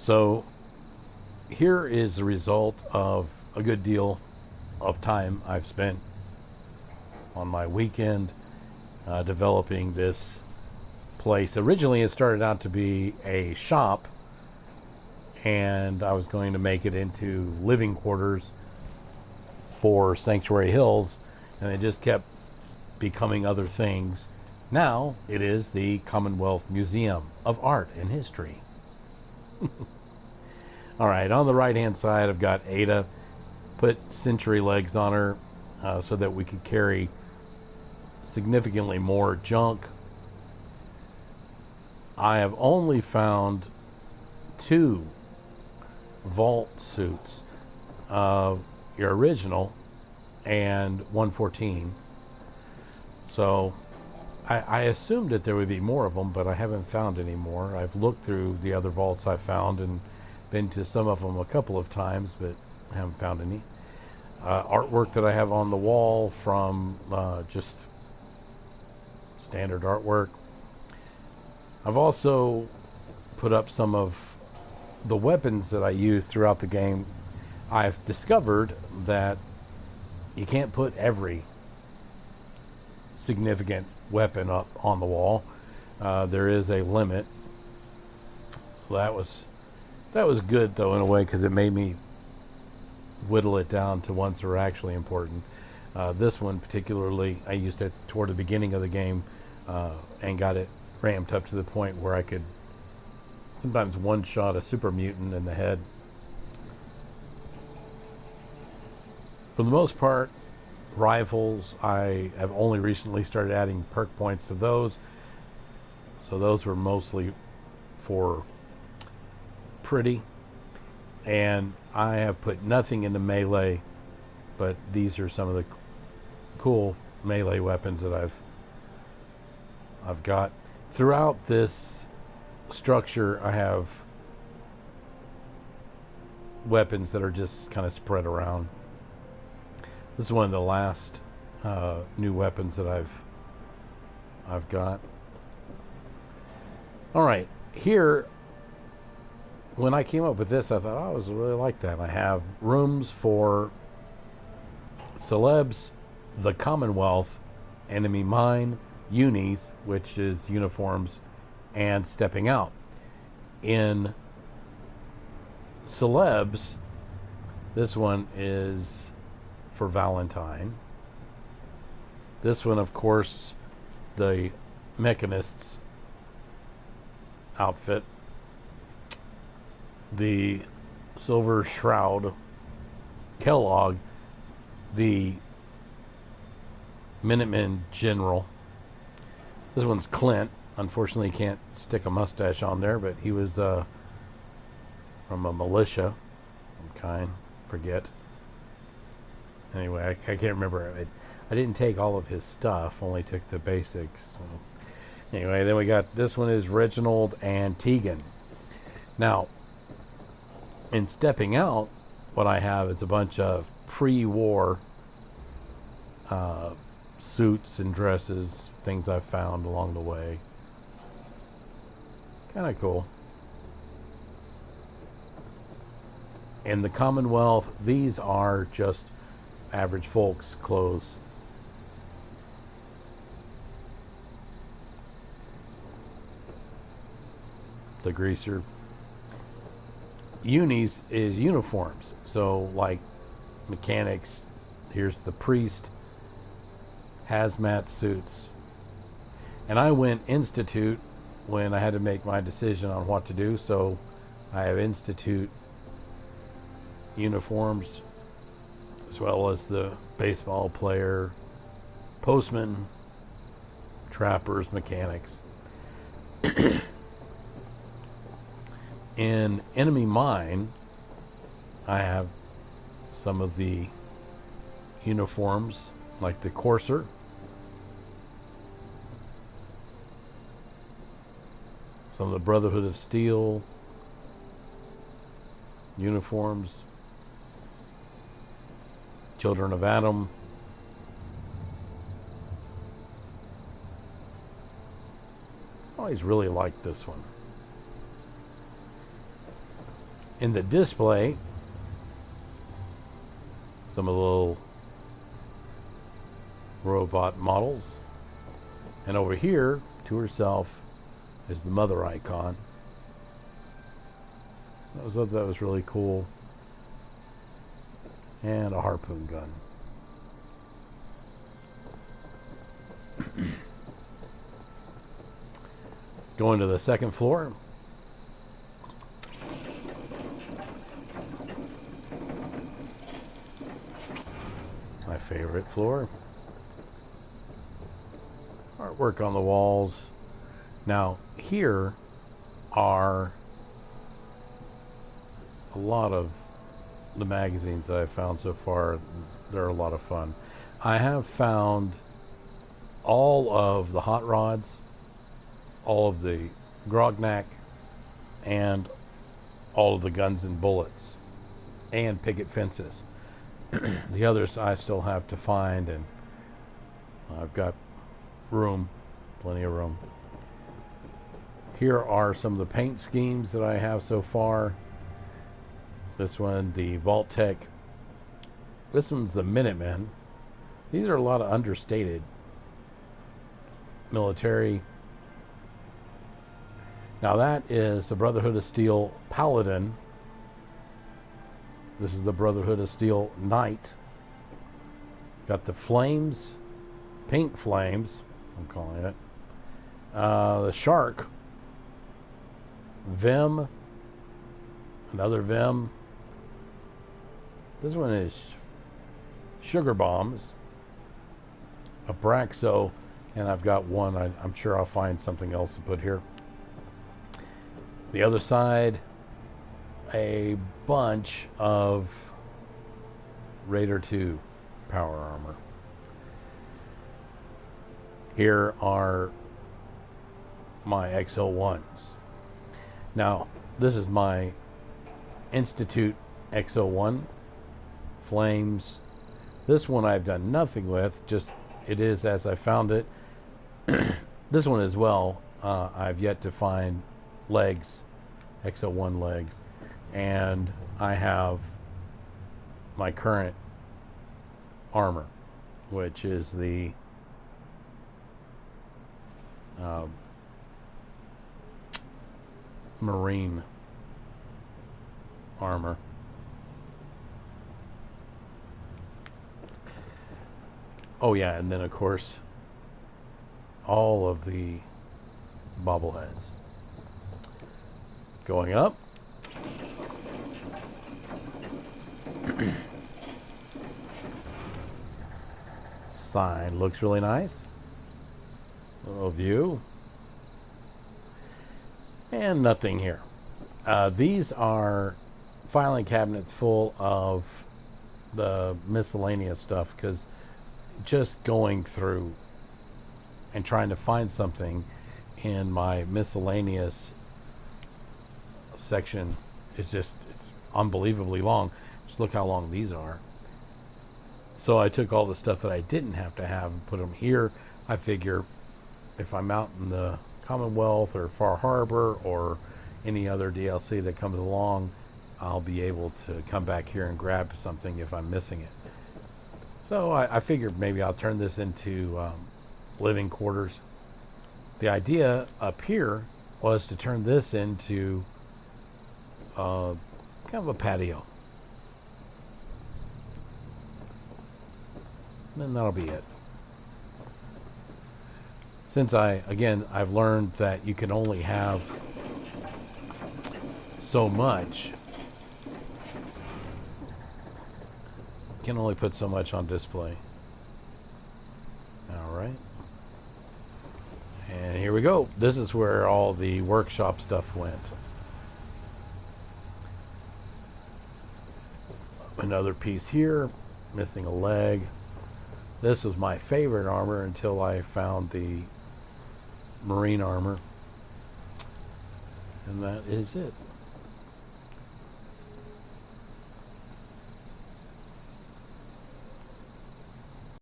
So here is the result of a good deal of time I've spent on my weekend developing this place. Originally, it started out to be a shop, and I was going to make it into living quarters for Sanctuary Hills, and it just kept becoming other things. Now it is the Commonwealth Museum of Art and History. All right, on the right hand side I've got Ada. Put century legs on her so that we could carry significantly more junk. I have only found 2 vault suits, your original and 114. So I assumed that there would be more of them, but I haven't found any more. I've looked through the other vaults I found and been to some of them a couple of times, but I haven't found any. Artwork that I have on the wall from just standard artwork. I've also put up some of the weapons that I use throughout the game. I've discovered that you can't put every significant weapon up on the wall. There is a limit. So that was good though in a way, because it made me whittle it down to ones that are actually important. This one particularly, I used it toward the beginning of the game and got it ramped up to the point where I could sometimes one-shot a super mutant in the head. For the most part, rifles, I have only recently started adding perk points to those. So those were mostly for pretty. And I have put nothing into melee, but these are some of the cool melee weapons that I've got. Throughout this structure, I have weapons that are just kind of spread around. This is one of the last new weapons that I've got. All right, here, when I came up with this, I thought, oh, I was really like that. I have rooms for celebs, the Commonwealth, enemy mine, unis, which is uniforms, and stepping out. In celebs, this one is for Valentine. This one, of course, the Mechanist's outfit. The Silver Shroud, Kellogg, the Minutemen General. This one's Clint. Unfortunately, can't stick a mustache on there, but he was from a militia kind. Forget. Anyway, I can't remember. I didn't take all of his stuff, only took the basics. So. Anyway, then we got, this one is Reginald and Tegan. Now, in stepping out, what I have is a bunch of pre-war suits and dresses, things I've found along the way. Kind of cool. In the Commonwealth, these are just average folks' clothes. The greaser. Unis is uniforms. So like mechanics, here's the priest, hazmat suits. And I went institute when I had to make my decision on what to do, so I have institute uniforms, as well as the baseball player, postman, trappers, mechanics. In enemy mine, I have some of the uniforms, like the courser, some of the Brotherhood of Steel uniforms, Children of Adam, I always really liked this one. In the display, some of the little robot models. And over here, to herself, is the mother icon. I thought that was really cool. And a harpoon gun. Going to the second floor. My favorite floor. Artwork on the walls. Now, here are a lot of the magazines that I've found so far. They're a lot of fun. I have found all of the hot rods, all of the Grognak, and all of the guns and bullets, and picket fences. The others I still have to find, and I've got room, plenty of room. Here are some of the paint schemes that I have so far. This one, the Vault-Tec. This one's the Minutemen. These are a lot of understated military. Now that is the Brotherhood of Steel Paladin. This is the Brotherhood of Steel Knight. Got the Flames, Pink Flames, I'm calling it. The Shark, Vim, another Vim. This one is Sugar Bombs, Abraxo, and I've got one. I'm sure I'll find something else to put here. The other side, a bunch of Raider 2 power armor. Here are my XO1s. Now, this is my Institute XO1 Flames. This one I've done nothing with, just it is as I found it. This one as well, I've yet to find legs, XO1 legs, and I have my current armor, which is the Marine armor. Oh yeah, and then of course all of the bobbleheads. Going up. Sign looks really nice. Little view. And nothing here. These are filing cabinets full of the miscellaneous stuff, because just going through and trying to find something in my miscellaneous section is it's unbelievably long. Just look how long these are. So I took all the stuff that I didn't have to have and put them here. I figure if I'm out in the Commonwealth or Far Harbor or any other DLC that comes along, I'll be able to come back here and grab something if I'm missing it. So I figured maybe I'll turn this into living quarters. The idea up here was to turn this into kind of a patio. And then that'll be it. Since I've learned that you can only have so much, you can only put so much on display. Alright. And here we go. This is where all the workshop stuff went. Another piece here, missing a leg. This was my favorite armor until I found the Marine armor. And that is it.